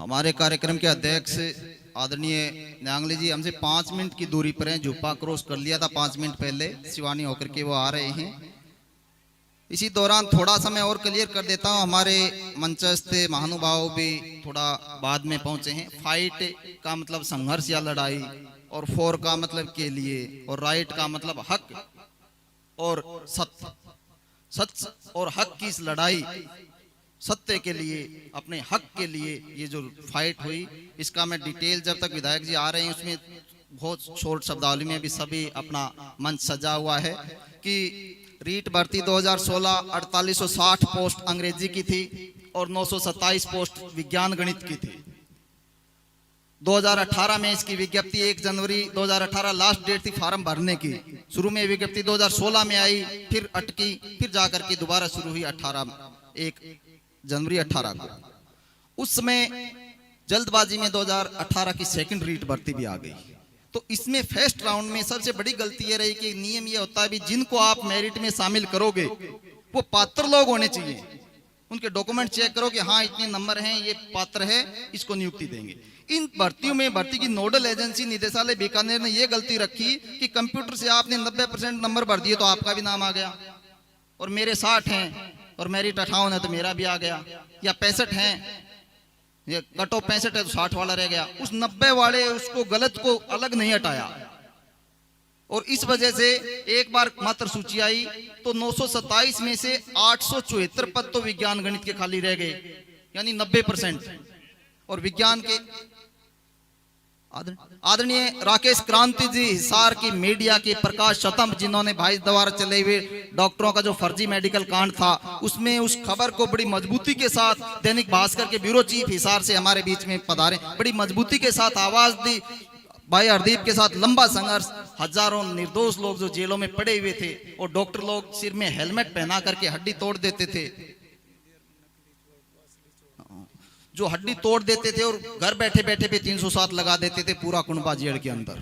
हमारे कार्यक्रम के अध्यक्ष आदरणीय न्यांगली जी हमसे 5 मिनट की दूरी पर हैं। झुप्पा क्रॉस कर लिया था 5 मिनट पहले, शिवानी होकर के वो आ रहे हैं। इसी दौरान थोड़ा सा मैं और क्लियर कर देता हूं, हमारे मंचस्थ महानुभाव भी थोड़ा बाद में पहुंचे हैं। फाइट का मतलब संघर्ष या लड़ाई, और फोर का मतलब के लिए, और राइट का मतलब हक और सत्य। सच और हक की इस लड़ाई, सत्य के लिए, अपने हक के लिए ये जो फाइट हुई, इसका मैं डिटेल जब तक विधायक जी आ रहे हैं उसमें बहुत शॉर्ट शब्दावली में भी सभी अपना मंच सजा हुआ है कि रीट भर्ती 2016 4860 पोस्ट अंग्रेजी की थी और 927 पोस्ट विज्ञान गणित की थी। 2018 में इसकी विज्ञप्ति 1 जनवरी 2018 लास्ट डेट थी फॉर्म भरने की। शुरू में विज्ञप्ति 2016 में आई, फिर अटकी, फिर जाकर के दोबारा शुरू हुई 1 जनवरी 18 को। उस समय जल्दबाजी में 2018 की सेकंड रीट भर्ती भी आ गई। तो इसमें फर्स्ट राउंड में सबसे बड़ी गलती ये रही कि नियम ये होता है भी जिनको आप मेरिट में शामिल करोगे वो पात्र लोग होने चाहिए। उनके डॉक्यूमेंट चेक करो कि हाँ इतने नंबर हैं, ये पात्र है, इसको नियुक्ति देंगे। इन भर्तियों में भर्ती की नोडल एजेंसी निदेशालय बीकानेर ने यह गलती रखी कि कंप्यूटर से आपने 90% नंबर भर दिए तो आपका भी नाम आ गया, और मेरे 60 हैं और मेरिट 58 है तो मेरा भी आ गया, या 65 हैं, ये कट ऑफ 65 है तो 60 वाला रह गया। उस 90 वाले उसको गलत को अलग नहीं हटाया, और इस वजह से एक बार मात्र सूची आई तो 927 में से 874 पद तो विज्ञान गणित के खाली रह गए, यानी 90%। और विज्ञान के आदरणीय राकेश क्रांति जी हिसार की मीडिया के प्रकाश शतम, जिन्होंने भाई द्वारा चले हुए डॉक्टरों का जो फर्जी मेडिकल कांड था उसमें उस खबर को बड़ी मजबूती के साथ दैनिक भास्कर के ब्यूरो चीफ हिसार से हमारे बीच में पधारे, बड़ी मजबूती के साथ आवाज दी। भाई हरदीप के साथ लंबा संघर्ष, हजारों निर्दोष लोग जो जेलों में पड़े हुए थे, और डॉक्टर लोग सिर में हेलमेट पहना करके हड्डी तोड़ देते थे, जो हड्डी तोड़ देते थे और घर बैठे बैठे पे 307 लगा देते थे पूरा कुंडबा जेल के अंदर।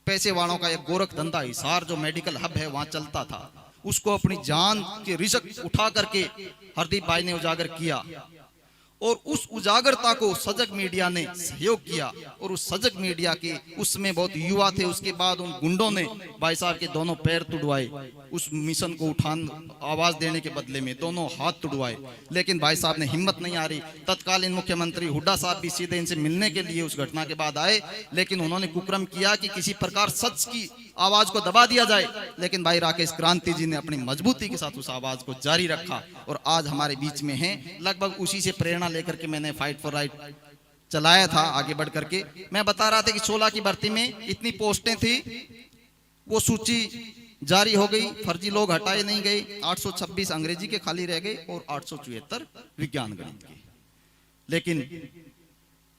पैसे वालों का एक गोरख धंधा हिसार जो मेडिकल हब है वहां चलता था, उसको अपनी जान के रिस्क उठा करके हरदीप भाई ने उजागर किया, और उस उजागरता को सजग मीडिया ने सहयोग किया, और उस सजग मीडिया के उसमें बहुत युवा थे। उसके बाद उन गुंडों ने भाई साहब के दोनों पैर तुड़वाए, उस मिशन को आवाज देने के बदले में दोनों हाथ तुड़वाए, लेकिन भाई साहब ने हिम्मत नहीं आ रही। तत्कालीन मुख्यमंत्री हुड्डा साहब भी सीधे इनसे मिलने के लिए उस घटना के बाद आए, लेकिन उन्होंने कुक्रम किया कि किसी प्रकार सच की आवाज को दबा दिया जाए, लेकिन भाई राकेश क्रांति जी ने अपनी मजबूती के साथ उस आवाज को जारी रखा और आज हमारे बीच में हैं। लगभग उसी से प्रेरणा लेकर के मैंने फाइट फॉर राइट चलाया था आगे बढ़ करके। मैं बता रहा था कि 16 की भर्ती में इतनी पोस्टें थी, वो सूची जारी हो गई, फर्जी लोग हटाए नहीं गए, 826 अंग्रेजी के खाली रह गए और 874 विज्ञान गणित के, लेकिन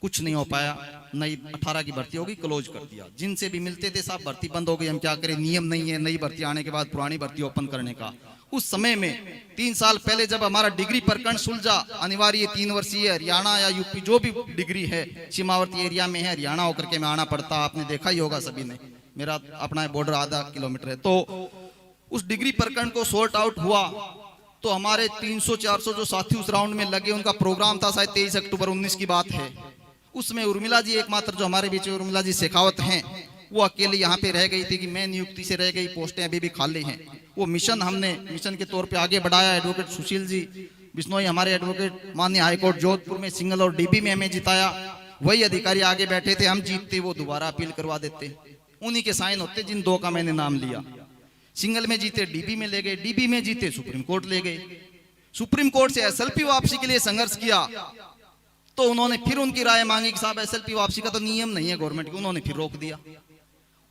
कुछ नहीं हो पाया। नई 18 की भर्ती होगी, क्लोज कर दिया। जिनसे भी मिलते थे साहब भर्ती बंद हो गई, हम क्या करें, नियम नहीं है नई भर्ती आने के बाद पुरानी भर्ती ओपन करने का। उस समय में 3 साल पहले जब हमारा डिग्री प्रकरण सुलझा, अनिवार्य 3 वर्षीय हरियाणा या यूपी जो भी डिग्री है सीमावर्ती एरिया में है, हरियाणा होकर के मैं आना पड़ता, आपने देखा ही होगा सभी ने, मेरा अपना बॉर्डर आधा किलोमीटर है। तो उस डिग्री प्रकरण को सॉर्ट आउट हुआ तो हमारे 300-400 जो साथी उस राउंड में लगे, उनका प्रोग्राम था शायद 23 अक्टूबर 19 की बात है। उसमें उर्मिला जी एकमात्र जो हमारे बीच में उर्मिला जी शेखावत हैं, वो अकेले यहाँ पे रह गई थी कि मैं नियुक्ति से रह गई, पोस्टें अभी भी खाली हैं। वो मिशन हमने मिशन के तौर पे आगे बढ़ाया। एडवोकेट सुशील जी बिश्नोई हमारे एडवोकेट माननीय हाईकोर्ट जोधपुर में सिंगल और डीबी में हमें जिताया। वही अधिकारी आगे बैठे थे, हम जीतते वो दोबारा अपील करवा देते, उन्हीं के साइन होते जिन 2 का मैंने नाम लिया। सिंगल में जीते डीबी में ले गए, डीबी में जीते सुप्रीम कोर्ट ले गए, सुप्रीम कोर्ट से एसएलपी वापसी के लिए संघर्ष किया तो उन्होंने फिर उनकी राय मांगी कि साहब एसएलपी वापसी का तो नियम नहीं है गवर्नमेंट की, उन्होंने फिर रोक दिया।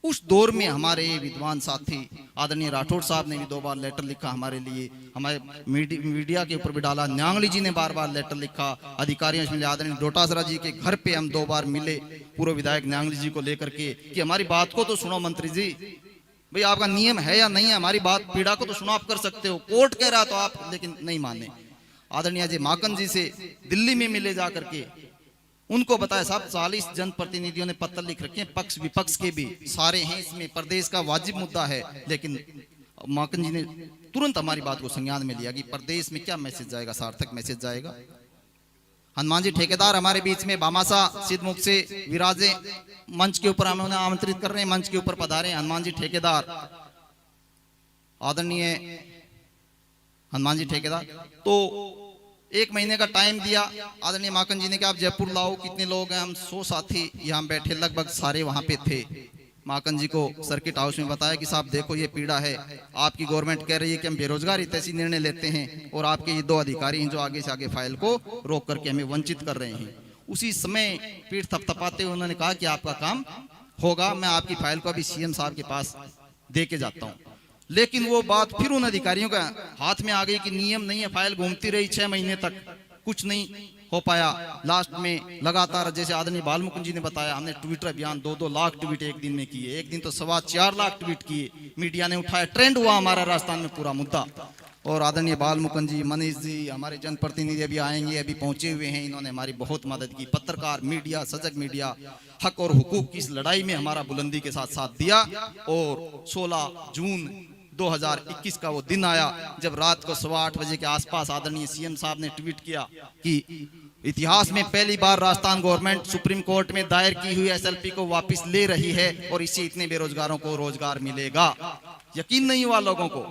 उस दौर में हमारे विद्वान साथी आदरणीय राठौड़ साहब ने भी 2 बार लेटर लिखा हमारे लिए, हमारे मीडिया के ऊपर भी डाला, न्यांगली जी ने बार-बार लेटर लिखा, अधिकारियों से मिले, आदरणीय डोटासरा जी के घर पे हम 2 बार मिले पूर्व विधायक न्यांगली जी को लेकर के कि हमारी बात को तो सुनो मंत्री जी, भाई आपका नियम है या नहीं है, हमारी बात पीड़ा को तो सुनो, आप कर सकते हो, कोर्ट कह रहा तो आप, लेकिन नहीं माने। आदरणीय अजय माकन जी से दिल्ली में मिले जाकर के, उनको बताया साहब 40 जनप्रतिनिधियों ने पत्र लिख रखे हैं, पक्ष विपक्ष के भी सारे हैं, इसमें प्रदेश का वाजिब मुद्दा है, लेकिन माकन जी ने तुरंत हमारी बात को संज्ञान में लिया कि प्रदेश में क्या मैसेज जाएगा, सार्थक मैसेज जाएगा। हनुमान जी ठेकेदार हमारे बीच में भामाशाह सिद्धमुख से विराजे, मंच के ऊपर हम उन्हें आमंत्रित कर रहे हैं, मंच के ऊपर पधारे हनुमान जी ठेकेदार, आदरणीय हनुमान जी ठेकेदार। तो 1 महीने का टाइम दिया आदरणीय माकन जी ने कि आप जयपुर लाओ, कितने लोग हैं, हम 100 साथी यहाँ बैठे, लगभग सारे वहां पे थे। माकन जी को सर्किट हाउस में बताया कि साहब देखो ये पीड़ा है, आपकी गवर्नमेंट कह रही है कि हम बेरोजगारी तैसी निर्णय लेते हैं और आपके ये 2 अधिकारी हैं जो आगे से आगे फाइल को रोक करके हमें वंचित कर रहे हैं। उसी समय पीठ थपथपाते हुए उन्होंने कहा कि आपका काम होगा, मैं आपकी फाइल को अभी सीएम साहब के पास दे के जाता हूँ। लेकिन वो बात फिर उन अधिकारियों का हाथ में आ गई कि नियम नहीं है, फाइल घूमती रही 6 महीने तक, कुछ नहीं हो पाया। लास्ट में लगातार जैसे आदरणीय बालमुकुंद जी ने बताया, हमने ट्विटर अभियान 2-2 लाख ट्वीट एक दिन में किए, एक दिन तो 4.25 लाख ट्वीट किए, मीडिया ने उठाया, ट्रेंड हुआ हमारा राजस्थान में पूरा मुद्दा। और आदरणीय बालमुकुंद जी, मनीष जी, हमारे जनप्रतिनिधि अभी आएंगे, अभी पहुंचे हुए हैं, इन्होंने हमारी बहुत मदद की। पत्रकार मीडिया, सजग मीडिया, हक और हुकूक की इस लड़ाई में हमारा बुलंदी के साथ साथ दिया। और 16 जून 2021 का वो दिन आया जब रात को 8:15 बजे के आसपास आदरणीय सीएम साहब ने ट्वीट किया कि इतिहास में पहली बार राजस्थान गवर्नमेंट सुप्रीम कोर्ट में दायर की हुई एसएलपी को वापस ले रही है और इससे इतने बेरोजगारों को रोजगार मिलेगा। यकीन नहीं हुआ लोगों को।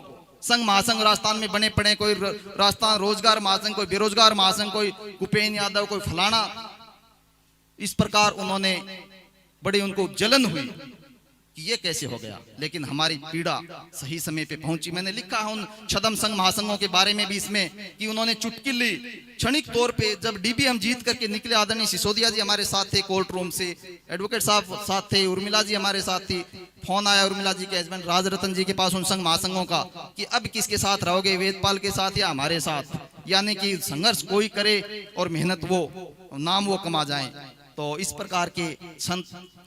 संघ महासंघ राजस्थान में बने पड़े, कोई राजस्थान रोजगार महासंघ, कोई बेरोजगार महासंघ, कोई कुपेन यादव, कोई फलाना, इस प्रकार उन्होंने बड़ी उनको जलन हुई कि ये कैसे हो गया। लेकिन हमारी पीड़ा सही समय पे पहुंची। मैंने लिखा है उन छदम संघ महासंघों के बारे में भी इसमें कि उन्होंने चुटकी ली क्षणिक तौर पे। जब डीबी हम जीत करके निकले, आदरणीय सिसोदिया जी हमारे साथ थे कोर्ट रूम से, एडवोकेट साहब साथ थे, उर्मिला जी हमारे साथ थी। फोन आया उर्मिला जी के हस्बैंड राजरतन जी के पास उन संघ महासंघों का कि अब किसके साथ रहोगे, वेदपाल के साथ या हमारे साथ, यानी कि संघर्ष कोई करे और मेहनत वो नाम वो कमा जाए। तो इस प्रकार के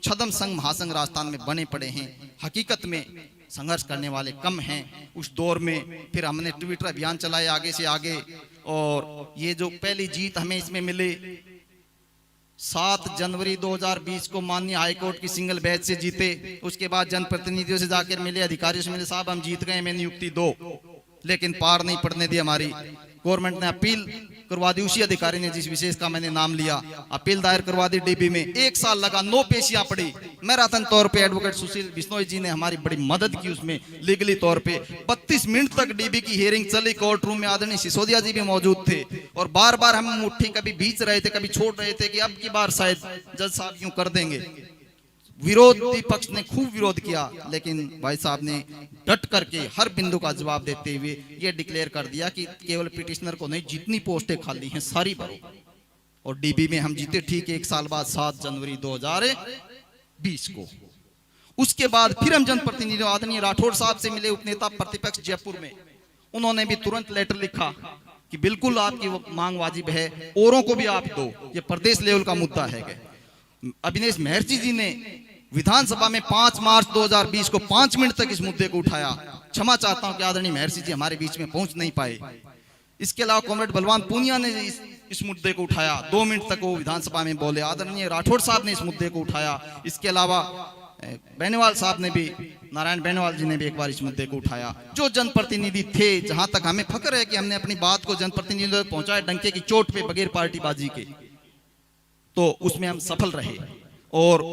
छदम संघ महासंघ राजस्थान में बने पड़े हैं। हकीकत में संघर्ष करने वाले कम हैं। उस दौर में फिर हमने ट्विटर अभियान चलाए आगे से आगे, और ये जो पहली जीत हमें इसमें मिली 7 जनवरी 2020 को माननीय हाईकोर्ट की सिंगल बेंच से जीते। उसके बाद जनप्रतिनिधियों से जाकर मिले, अधिकारियों से मिले, साहब हम जीत गए, हमें नियुक्ति दो। लेकिन पार नहीं पड़ने दी हमारी गवर्नमेंट ने। अपील करवा दी, उसी अधिकारी ने जिस विशेष का मैंने नाम लिया, अपील दायर करवा दी डीबी में। 1 साल लगा, 9 पेशियां पड़ी। मैराथन तौर पे एडवोकेट सुशील बिश्नोई जी ने हमारी बड़ी मदद की उसमें लीगली तौर पे। 32 मिनट तक डीबी की हियरिंग चली कोर्ट रूम में। आदरणीय सिसोदिया जी भी मौजूद थे और बार बार हम मुट्ठी कभी बीच रहे थे, कभी छोड़ रहे थे कि अब की बार शायद जज साहब यूं कर देंगे। विरोधी पक्ष ने खूब विरोध किया, लेकिन भाई साहब ने डट करके हर बिंदु का जवाब देते हुए ये डिक्लेयर कर दिया कि केवल पिटिशनर को नहीं, जितनी पोस्टें खाली हैं सारी भरो। और डीबी में हम जीते ठीक 1 साल बाद 7 जनवरी 2020 को। उसके बाद फिर हम जनप्रतिनिधि आदरणीय राठौड़ साहब से मिले, उपनेता प्रतिपक्ष जयपुर में। उन्होंने भी तुरंत लेटर लिखा कि बिल्कुल आपकी मांग वाजिब है, औरों को भी आप दो, ये प्रदेश लेवल का मुद्दा है। अभिनेश महर्षि जी ने विधानसभा में 5 मार्च 2020 को 5 मिनट तक इस मुद्दे को उठाया। क्षमा चाहता हूं कि आदरणीय महर्षि जी हमारे बीच में पहुंच नहीं पाए। इसके अलावा कॉमरेड बलवान पूनिया ने इस मुद्दे को उठाया, 2 मिनट तक वो विधानसभा में बोले। आदरणीय राठौड़ साहब ने इस मुद्दे को उठाया। इसके अलावा बेनीवाल साहब ने भी, नारायण बेनीवाल जी ने भी एक बार इस मुद्दे को उठाया। जो जनप्रतिनिधि थे, जहां तक हमें फख्र है कि हमने अपनी बात को जनप्रतिनिधियों तक पहुंचाया डंके की चोट पे, बगैर पार्टीबाजी के, तो उसमें हम सफल रहे। और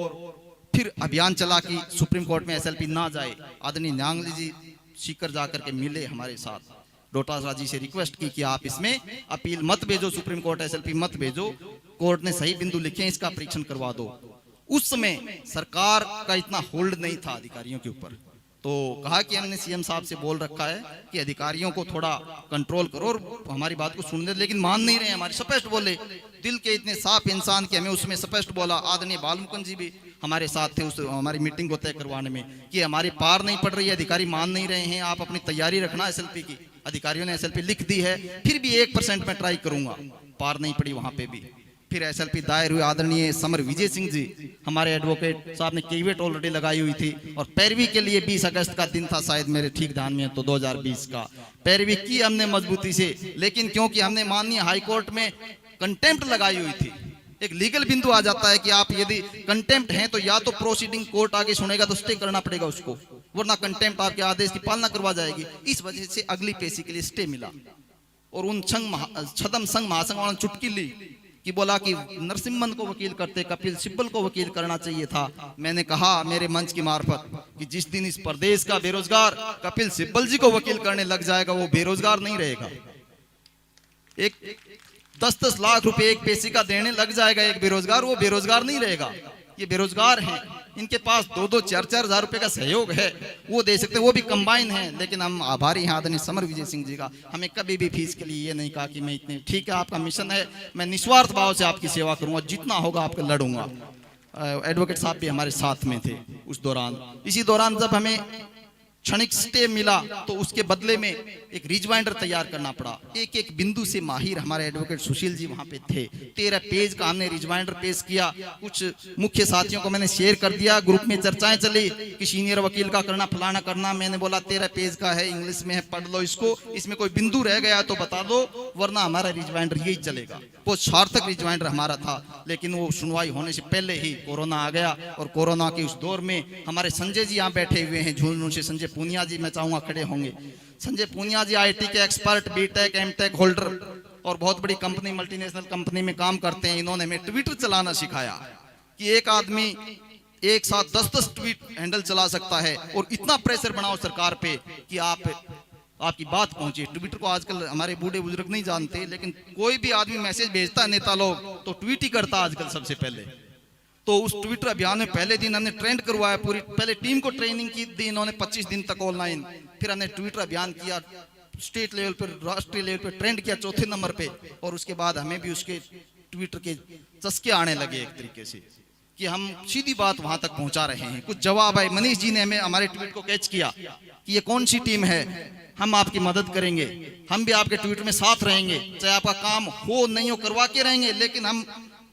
फिर अभियान चला कि सुप्रीम कोर्ट में एसएलपी ना जाए। आदरणीय न्यांगली जी सीकर जाकर के मिले हमारे साथ, डोटासरा जी से रिक्वेस्ट की कि आप इसमें अपील मत भेजो, सुप्रीम कोर्ट एसएलपी मत भेजो, कोर्ट ने सही बिंदु लिखे, इसका परीक्षण करवा दो। उस समय सरकार का इतना होल्ड नहीं था अधिकारियों के ऊपर, तो कहा कि हमने सीएम साहब से बोल रखा है कि अधिकारियों को थोड़ा कंट्रोल करो और हमारी बात को सुन ले, लेकिन मान नहीं रहे हमारे। स्पष्ट बोले, दिल के इतने साफ इंसान के हमें उसमें स्पष्ट बोला। आदरणीय बालमुकुंद जी भी हमारे साथ थे उस हमारी मीटिंग को तय करवाने में कि हमारी पार नहीं पड़ रही है, अधिकारी मान नहीं रहे हैं, आप अपनी तैयारी रखना एसएलपी की। अधिकारियों ने एसएलपी लिख दी है, फिर भी 1% में ट्राई करूंगा। पार नहीं पड़ी वहां पे भी। फिर एसएलपी दायर हुई। आदरणीय समर विजय सिंह जी हमारे एडवोकेट साहब ने केवेट ऑलरेडी लगाई हुई थी, और पैरवी के लिए 20 अगस्त का दिन था, शायद मेरे ठीक ध्यान में है, तो 2020 का पैरवी की हमने मजबूती से। लेकिन क्योंकि हमने माननीय हाईकोर्ट में कंटेम्प्ट लगाई हुई थी, एक लीगल बिंदु आ जाता है कि आप यदि कंटेम्प्ट हैं तो या तो प्रोसीडिंग कोर्ट आगे सुनेगा तो स्टे करना पड़ेगा उसको, वरना कंटेम्प्ट आपके आदेश की पालना करवा जाएगी। इस वजह से अगली पेशी के लिए स्टे मिला। और उन छदम संघ महासंघ वालों ने चुटकी ली कि बोला कि नरसिम्हन को वकील करते, कपिल सिब्बल को वकील करना चाहिए था। मैंने कहा मेरे मंच की मार्फत कि जिस दिन इस प्रदेश का बेरोजगार कपिल सिब्बल जी को वकील करने लग जाएगा वो बेरोजगार नहीं रहेगा। एक 10-10 लाख रुपए एक पैसे का देने लग जाएगा एक बेरोजगार, वो बेरोजगार नहीं रहेगा। ये बेरोजगार हैं, इनके पास 2-2, 4-4 हजार रुपए का सहयोग है, वो दे सकते हैं, वो भी कंबाइन है। लेकिन हम आभारी हैं आदरणीय समर विजय सिंह जी का, हमें कभी भी फीस के लिए ये नहीं कहा कि मैं इतने, ठीक है आपका मिशन है, मैं निस्वार्थ भाव से आपकी सेवा करूंगा, जितना होगा आपको लड़ूंगा। एडवोकेट साहब भी हमारे साथ में थे उस दौरान। इसी दौरान जब हमें क्षणिक स्टे मिला तो उसके बदले में एक रिजवाइंडर तैयार करना पड़ा। एक एक बिंदु से माहिर हमारे एडवोकेट सुशील जी वहां पे थे। 13 पेज का हमने रिजवाइंडर पेश किया। कुछ मुख्य साथियों को मैंने शेयर कर दिया, ग्रुप में चर्चाएं चली कि सीनियर वकील का करना, फलाना करना। मैंने बोला 13 पेज का है, इंग्लिश में है, पढ़ लो इसको, इसमें कोई बिंदु रह गया तो बता दो, वरना हमारा रिजवाइंडर यही चलेगा। वो सार्थक रिजवाइंडर हमारा था। लेकिन वो सुनवाई होने से पहले ही कोरोना आ गया, और कोरोना के उस दौर में हमारे संजय जी यहाँ बैठे हुए हैं झुंझुनू से, संजय पूनिया जी मैं चाहूंगा खड़े होंगे। संजय पूनिया जी आईटी के एक्सपर्ट, बीटेक एमटेक होल्डर और बहुत बड़ी कंपनी, मल्टीनेशनल कंपनी में काम करते हैं। इन्होंने हमें ट्विटर चलाना सिखाया कि एक आदमी एक साथ 10-10 ट्वीट हैंडल चला सकता है, और इतना प्रेशर बनाओ सरकार पे कि आपकी बात पहुंचे। ट्विटर को आजकल हमारे बूढ़े बुजुर्ग नहीं जानते, लेकिन कोई भी आदमी मैसेज भेजता है नेता लोग तो ट्वीट ही करता आजकल सबसे पहले। तो उस ट्विटर अभियान में पहले दिन हमने ट्रेंड करवाया, पूरी पहले टीम को ट्रेनिंग की दी इन्होंने 25 दिन तक ऑनलाइन। फिर हमने ट्विटर अभियान किया, स्टेट लेवल पर, राष्ट्रीय लेवल पर ट्रेंड किया 4थे नंबर पे। और उसके बाद हमें भी उसके ट्विटर के चस्के आने लगे एक तरीके से कि हम सीधी बात वहां तक पहुंचा रहे हैं। कुछ जवाब आए, मनीष जी ने हमें हमारे ट्वीट को कैच किया कि ये कौन सी टीम है, हम आपकी मदद करेंगे, हम भी आपके ट्वीट में साथ रहेंगे, चाहे आपका काम हो नहीं हो करवा के रहेंगे, लेकिन हम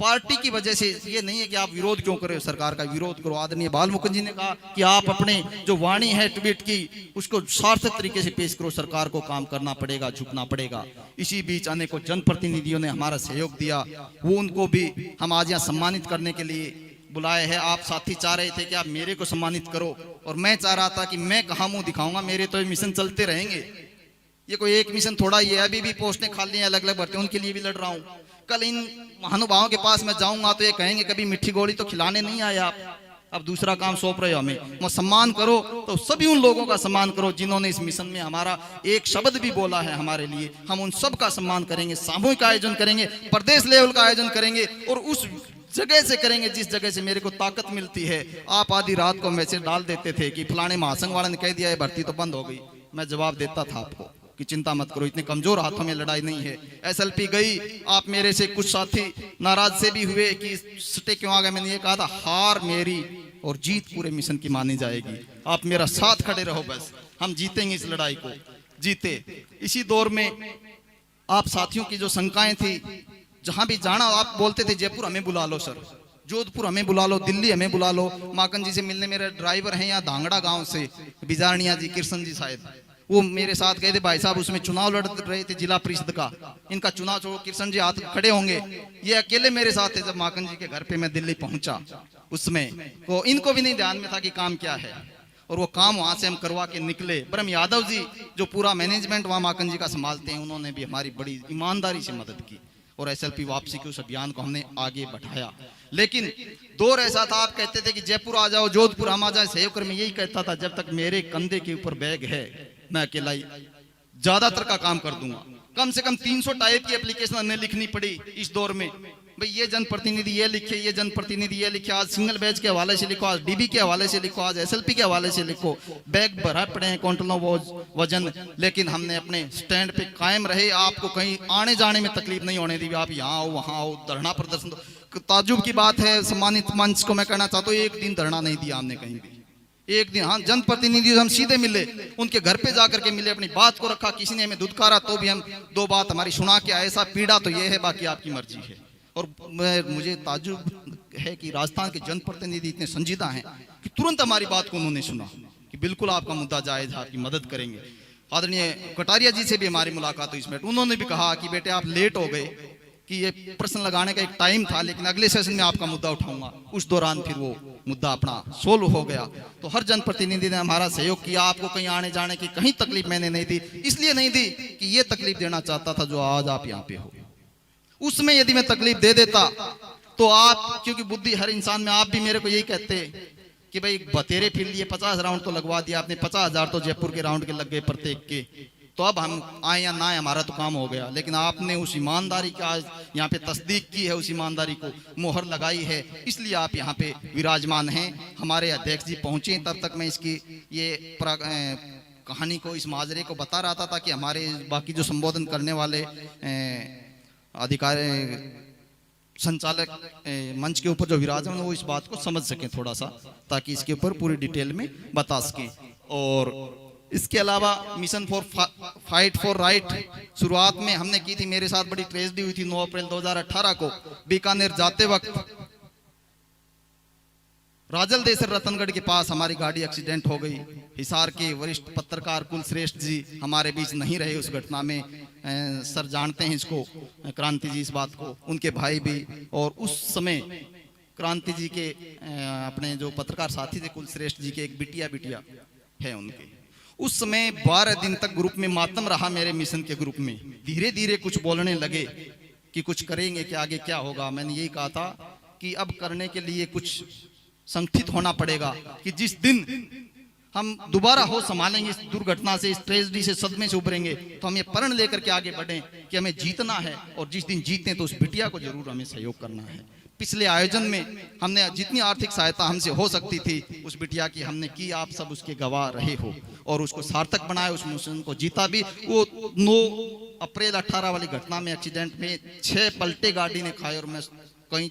पार्टी की वजह से, ये नहीं है कि आप विरोध क्यों करें, सरकार का विरोध करो। आदरणीय बाल मुकुंद जी ने कहा कि आप अपने जो वाणी है ट्वीट की उसको सार्थक तरीके से पेश करो, सरकार को काम करना पड़ेगा, झुकना पड़ेगा। इसी बीच अनेकों जनप्रतिनिधियों ने हमारा सहयोग दिया, वो उनको भी हम आज यहाँ सम्मानित करने के लिए बुलाए हैं। आप साथी चाह रहे थे कि आप मेरे को सम्मानित करो, और मैं चाह रहा था कि मैं कहाँ मुंह दिखाऊंगा, मेरे तो मिशन चलते रहेंगे। ये कोई एक मिशन थोड़ा ही है, अभी भी पोस्टें खाली हैं, अलग अलग भर्ती, उनके लिए भी लड़ रहा हूँ। कल इन महानुभावों के पास मैं जाऊंगा तो ये कहेंगे कभी मिठी गोली तो खिलाने नहीं आए आप, अब दूसरा काम सौंप रहे हो हमें। वो सम्मान करो तो सभी उन लोगों का सम्मान करो जिन्होंने इस मिशन में हमारा एक शब्द भी बोला है हमारे लिए। हम उन सब का सम्मान करेंगे, सामूहिक आयोजन करेंगे, प्रदेश लेवल का आयोजन करेंगे, और उस जगह से करेंगे जिस जगह से मेरे को ताकत मिलती है। आप आधी रात को मैसेज डाल देते थे कि फलाने महासंघ वाले ने कह दिया है भर्ती तो बंद हो गई, मैं जवाब देता था आपको कि चिंता मत करो, इतने कमजोर हाथों में लड़ाई नहीं है। एसएलपी गई, आप मेरे से कुछ साथी नाराज से भी हुए कि स्टे क्यों आ गए। मैंने ये कहा था हार मेरी और जीत पूरे मिशन की मानी जाएगी, आप मेरा साथ खड़े रहो, बस हम जीतेंगे इस लड़ाई को, जीते। इसी दौर में आप साथियों की जो शंकाएं थी, जहां भी जाना आप बोलते थे जयपुर हमें बुला लो सर, जोधपुर हमें बुला लो, दिल्ली हमें बुला लो। माकन जी से मिलने मेरे ड्राइवर हैं यहाँ धांगड़ा गांव से, बिजारनिया जी, कृष्ण जी शायद, वो मेरे साथ गए थे। भाई साहब उसमें चुनाव लड़ रहे थे जिला परिषद का, इनका चुनाव छोड़ो, कृष्ण जी हाथ खड़े होंगे, ये अकेले मेरे साथ थे। जब माकन जी के घर पे मैं दिल्ली पहुंचा उसमें, तो इनको भी नहीं ध्यान में था कि काम क्या है, और वो काम वहां से हम करवा के निकले। ब्रह्म यादव जी जो पूरा मैनेजमेंट वहां माकन जी का संभालते हैं, उन्होंने भी हमारी बड़ी ईमानदारी से मदद की, और एसएलपी वापसी के उस अभियान को हमने आगे बढ़ाया। लेकिन दौर ऐसा था, आप कहते थे कि जयपुर आ जाओ, जोधपुर हम आ जाए, सहयोग कर। मैं यही कहता था जब तक मेरे कंधे के ऊपर बैग है मैं अकेला ही ज्यादातर का काम कर दूंगा। कम से कम 300 टाइप की एप्लीकेशन हमें लिखनी पड़ी इस दौर में। भाई ये जनप्रतिनिधि ये लिखे, ये जनप्रतिनिधि ये लिखे, आज सिंगल बैच के हवाले से लिखो, आज डीबी के हवाले से लिखो, आज एसएलपी के हवाले से लिखो। बैग भरा पड़े हैं क्विंटलों वजन, लेकिन हमने अपने स्टैंड पे कायम रहे। आपको कहीं आने जाने में तकलीफ नहीं होने दी, आप यहाँ आओ वहाँ आओ, धरना प्रदर्शन। तो ताजुब की बात है, सम्मानित मंच को मैं कहना चाहता हूँ, एक दिन धरना नहीं दिया हमने कहीं भी, एक दिन। हाँ, जनप्रतिनिधि हम सीधे मिले, उनके घर पे जाकर के मिले, अपनी बात को रखा। किसी ने हमें दुदकारा तो भी हम 2 बात हमारी सुना के आए, ऐसा पीड़ा तो ये है, बाकी आपकी मर्जी है। और मुझे ताजुब है कि राजस्थान के जनप्रतिनिधि इतने संजीदा हैं कि तुरंत हमारी बात को उन्होंने सुना कि बिल्कुल आपका मुद्दा जायज है, आपकी मदद करेंगे। आदरणीय कटारिया जी से भी हमारी मुलाकात हुई इसमें, उन्होंने भी कहा कि बेटे आप लेट हो गए, कि ये प्रश्न लगाने का एक टाइम था, लेकिन अगले सेशन में आपका मुद्दा उठाऊंगा। उस दौरान फिर वो मुद्दा अपना सोल्व हो गया। तो हर जनप्रतिनिधि ने हमारा सहयोग किया। आपको कहीं आने जाने की कहीं तकलीफ मैंने नहीं दी, इसलिए नहीं दी कि ये तकलीफ देना चाहता था जो आज आप यहाँ पे हो। उसमें यदि मैं तकलीफ दे देता तो आप, क्योंकि बुद्धि हर इंसान में, आप भी मेरे को यही कहते कि भाई बतेरे फिर लिए 50 राउंड तो लगवा दिया आपने, 50,000 तो जयपुर के राउंड के लग गए प्रत्येक के, तो अब हम आए या ना आए हमारा तो काम हो गया। लेकिन आपने उस ईमानदारी का आज यहाँ पे तस्दीक की है, उस ईमानदारी को मोहर लगाई है, इसलिए आप यहाँ पे विराजमान हैं। हमारे अध्यक्ष जी पहुंचे, तब तक मैं इसकी ये कहानी को, इस माजरे को बता रहा था ताकि हमारे बाकी जो संबोधन करने वाले अधिकारी संचालक मंच के ऊपर जो विराजमान वो इस बात को समझ सकें थोड़ा सा, ताकि इसके ऊपर पूरी डिटेल में बता सकें। और इसके अलावा mission for fight for right शुरुआत में हमने की थी, मेरे साथ बड़ी ट्रेजेडी हुई थी 9 अप्रैल 2018 को बीकानेर जाते वक्त राजल देसर रतनगढ़ के पास हमारी गाड़ी एक्सीडेंट हो गई। हिसार के वरिष्ठ पत्रकार कुलश्रेष्ठ जी हमारे बीच नहीं रहे उस घटना में, सर जानते हैं इसको, क्रांति जी इस बात को, उनके भाई भी, और उस समय क्रांति जी के अपने जो पत्रकार साथी थे कुलश्रेष्ठ जी के एक बिटिया है उनके, उस समय 12 दिन तक ग्रुप में मातम रहा मेरे मिशन के ग्रुप में। धीरे धीरे कुछ बोलने लगे कि कुछ करेंगे कि आगे क्या होगा। मैंने यही कहा था कि अब करने के लिए कुछ संगठित होना पड़ेगा कि जिस दिन हम दोबारा हो संभालेंगे इस दुर्घटना से, इस ट्रेजेडी से, सदमे से उभरेंगे, तो हम ये प्रण लेकर के आगे बढ़ें कि हमें जीतना है, और जिस दिन जीतें तो उस बिटिया को जरूर हमें सहयोग करना है। पिछले आयोजन में हमने जितनी आर्थिक सहायता हमसे हो सकती थी उस बिटिया की हमने की, आप सब उसके गवाह रहे हो, और उसको सार्थक बनाया, उस मिशन को जीता भी। वो 9 अप्रैल 18 वाली घटना में एक्सीडेंट में 6 पलटे गाड़ी ने खाए और मैं कहीं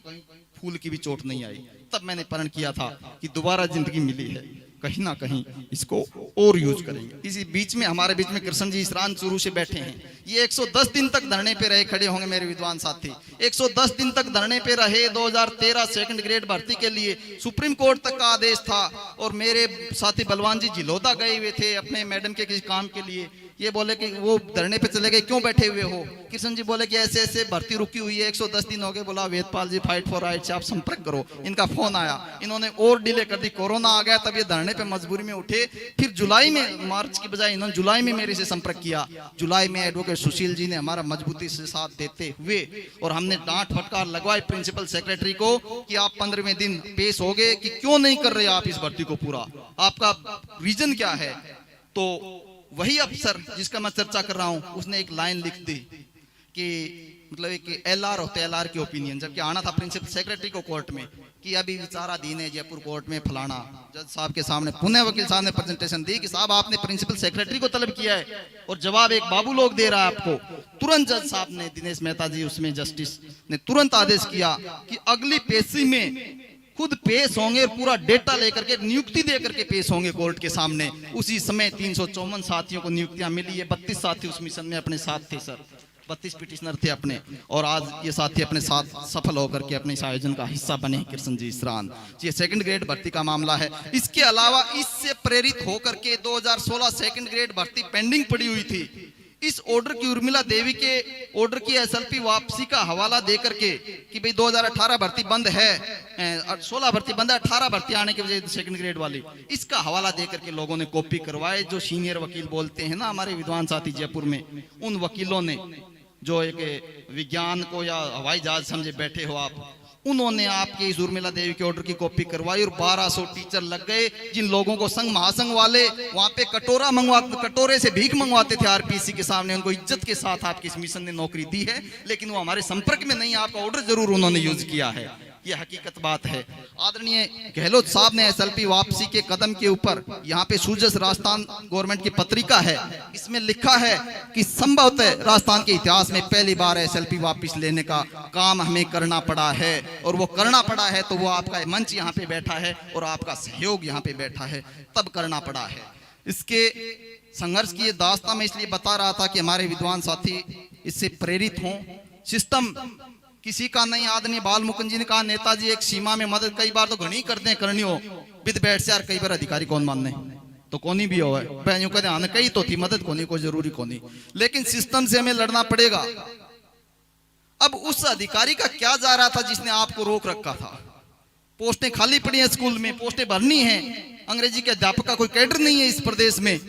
फूल की भी चोट नहीं आई। तब मैंने प्रण किया था कि दोबारा जिंदगी मिली है, कहीं ना कहीं इसको और यूज करेंगे। इसी बीच में हमारे बीच में कृष्ण जी इसरान शुरू से बैठे हैं, ये 110 दिन तक धरने पे रहे, खड़े होंगे मेरे विद्वान साथी, 110 दिन तक धरने पे रहे। 2013 सेकंड ग्रेड भर्ती के लिए सुप्रीम कोर्ट तक का आदेश था, और मेरे साथी बलवान जी जिलोदा गए हुए थे अपने मैडम के किसी काम के लिए। ये बोले कि वो धरने पे चले गए, क्यों बैठे हुए हो? कृष्ण जी बोले कि ऐसे ऐसे भर्ती रुकी हुई है, 110 दिन हो गए। बोला वेदपाल जी फाइट फॉर राइट से आप संपर्क करो। इनका फोन आया, इन्होंने और डिले कर दी, कोरोना आ गया, तब ये धरने पे मजबूरी में उठे। फिर जुलाई में, मार्च की बजाय इन्होंने जुलाई में मेरे से संपर्क किया। जुलाई में एडवोकेट सुशील जी ने हमारा मजबूती से साथ देते हुए, और हमने डांट फटकार लगवाई प्रिंसिपल सेक्रेटरी को कि आप 15वें दिन पेश हो गए कि क्यों नहीं कर रहे आप इस भर्ती को पूरा, आपका रीजन क्या है? तो वही अफसर जिसका मैं चर्चा कर रहा हूं, उसने एक लाइन लिख दी कि मतलब एक एलआर होते हैं, एलआर की ओपिनियन, जबकि आना था प्रिंसिपल सेक्रेटरी को कोर्ट में कि अभी विचाराधीन है जयपुर कोर्ट में फलाना। जज साहब के सामने पुणे वकील साहब ने प्रेजेंटेशन दी कि साहब आपने प्रिंसिपल सेक्रेटरी को तलब किया है और जवाब एक बाबू लोग दे रहा है आपको। तुरंत जज साहब ने, दिनेश मेहता जी उसमें जस्टिस ने तुरंत आदेश किया कि अगली पेशी में खुद पेश होंगे और पूरा डेटा लेकर के, नियुक्ति देकर के पेश होंगे कोर्ट के सामने। उसी समय 354 साथियों को नियुक्तियां मिली है। 32 साथी उस मिशन में अपने साथ थे सर, 32 पिटिशनर थे अपने, और आज ये साथी अपने साथ सफल होकर के अपने इस आयोजन का हिस्सा बने। कृष्ण जी इसरान, ये सेकंड ग्रेड भर्ती का मामला है। इसके अलावा इससे प्रेरित होकर के 2016 सेकंड ग्रेड भर्ती पेंडिंग पड़ी हुई थी। इस ऑर्डर की उर्मिला देवी के ऑर्डर की एसएलपी वापसी का हवाला देकर के कि भाई 2018 भर्ती बंद है, 16 भर्ती बंद है, 18 भर्ती आने की वजह से सेकंड ग्रेड वाली, इसका हवाला देकर के लोगों ने कॉपी करवाए। जो सीनियर वकील बोलते हैं ना हमारे विद्वान साथी जयपुर में, उन वकीलों ने जो एक विज्ञान को या हवाई जहाज समझे बैठे हो आप, उन्होंने आपके इस उर्मिला देवी के ऑर्डर की कॉपी करवाई और 1200 टीचर लग गए। जिन लोगों को संघ महासंघ वाले वहां पे कटोरे से भीख मंगवाते थे आरपीसी के सामने, उनको इज्जत के साथ आपके इस मिशन ने नौकरी दी है, लेकिन वो हमारे संपर्क में नहीं, आपका ऑर्डर जरूर उन्होंने यूज किया है। ये हकीकत बात है। आदरणीय गहलोत साहब ने एसएलपी वापसी के कदम के ऊपर, यहाँ पे सूजस राजस्थान गवर्नमेंट की पत्रिका है, इसमें लिखा है कि संभवतः राजस्थान के इतिहास में पहली बार एसएलपी वापस लेने का काम हमें करना पड़ा है, और वो करना पड़ा है तो वो आपका मंच यहाँ पे बैठा है और आपका सहयोग यहाँ पे बैठा है, तब करना पड़ा है। इसके संघर्ष की दास्ता में इसलिए बता रहा था कि हमारे विद्वान साथी इससे प्रेरित हों। सिस्टम किसी का नहीं। आदरणीय बाल मुकुंद जी ने कहा नेताजी एक सीमा में मदद कई बार तो घनी करते हैं, करनी हो विद बैठ से यार, कई बार अधिकारी कौन मानने तो कोनी भी हो कहते आने कई तो थी मदद कोनी, कोई जरूरी कोनी, लेकिन सिस्टम से हमें लड़ना पड़ेगा। अब उस अधिकारी का क्या जा रहा था जिसने आपको रोक रखा था? पोस्टें खाली पड़ी हैं, स्कूल में पोस्टें भरनी है, अंग्रेजी के अध्यापक का कोई कैडर नहीं है इस प्रदेश में,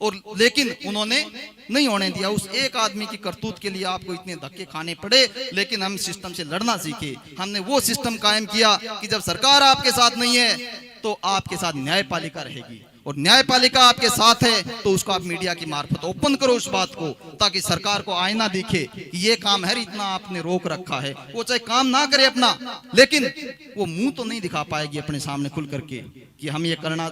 और लेकिन उन्होंने नहीं होने दिया। उस एक आदमी की करतूत के लिए आपको इतने धक्के खाने पड़े, लेकिन हम सिस्टम से लड़ना सीखे। हमने वो सिस्टम कायम किया कि जब सरकार आपके साथ नहीं है तो आपके साथ न्यायपालिका रहेगी, और न्यायपालिका आपके साथ है तो उसको आप मीडिया की मार्फत ओपन करो उस बात को, ताकि सरकार को आईना दिखे कि ये काम है, इतना आपने रोक रखा है। वो चाहे काम ना करे अपना, लेकिन वो मुंह तो नहीं दिखा पाएगी अपने सामने खुल करके कि हम ये करना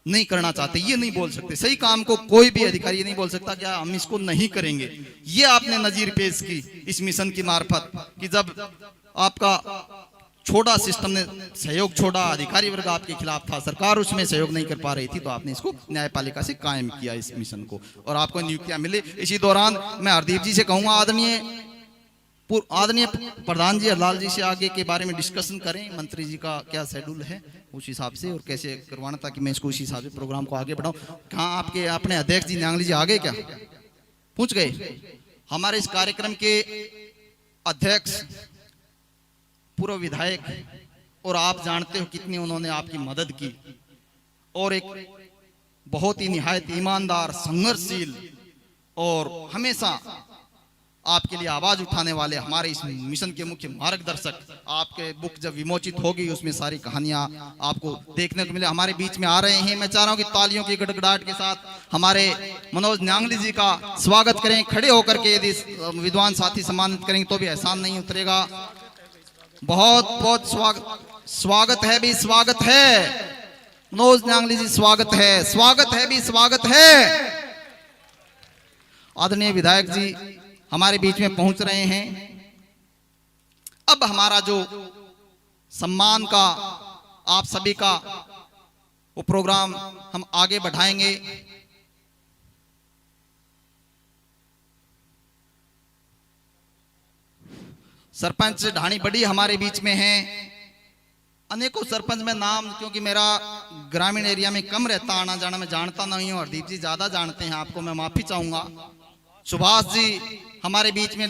नहीं करना चाहते, ये नहीं बोल सकते। सही काम को कोई भी अधिकारी नहीं बोल सकता क्या हम इसको नहीं करेंगे। ये आपने नजीर पेश की इस मिशन की मार्फत कि जब आपका छोड़ा, सिस्टम ने सहयोग छोड़ा, अधिकारी वर्ग आपके खिलाफ था, सरकार उसमें सहयोग नहीं कर पा रही थी, तो आपने इसको न्यायपालिका से कायम किया इस मिशन को, और आपको नियुक्तियां मिली। इसी दौरान मैं हरदीप जी से कहूंगा, आदरणीय प्रधान जी हरलाल जी से आगे के बारे में डिस्कशन करें, मंत्री जी का क्या शेड्यूल है उस हिसाब से और कैसे करवाना, ताकि मैं इसको उस हिसाब से प्रोग्राम को आगे बढ़ाऊं। कहाँ आपके अपने अध्यक्ष जी न्यांगली जी आ गए क्या? पूछ गए? हमारे इस कार्यक्रम के अध्यक्ष पूर्व विधायक, और आप जानते हो कितनी उन्होंने आपकी मदद की, और एक बहुत ही निहायत ईमानदार, संघर्षशील और हमेशा आपके लिए आवाज उठाने वाले हमारे इस मिशन के मुख्य मार्गदर्शक। आपके बुक जब विमोचित होगी उसमें सारी कहानियां आपको देखने को मिले, हमारे बीच में आ रहे हैं। मैं चाह रहा हूं कि तालियों की गड़गड़ाहट के साथ हमारे मनोज न्यांगली जी का स्वागत करें खड़े होकर के। यदि विद्वान साथी सम्मानित करेंगे तो भी एहसान नहीं उतरेगा। बहुत बहुत स्वागत है भी, स्वागत है मनोज न्यांगली जी, स्वागत है भी, स्वागत है। आदरणीय विधायक जी हमारे बीच में पहुंच रहे हैं। अब हमारा जो सम्मान का आप सभी का वो प्रोग्राम हम आगे बढ़ाएंगे। सरपंच ढाणी बड़ी हमारे बीच में हैं। अनेकों सरपंच में नाम, क्योंकि मेरा ग्रामीण एरिया में कम रहता आना जाना, मैं जानता नहीं हूं। हरदीप जी ज्यादा जानते हैं, आपको मैं माफी चाहूंगा। सुभाष जी हमारे बीच में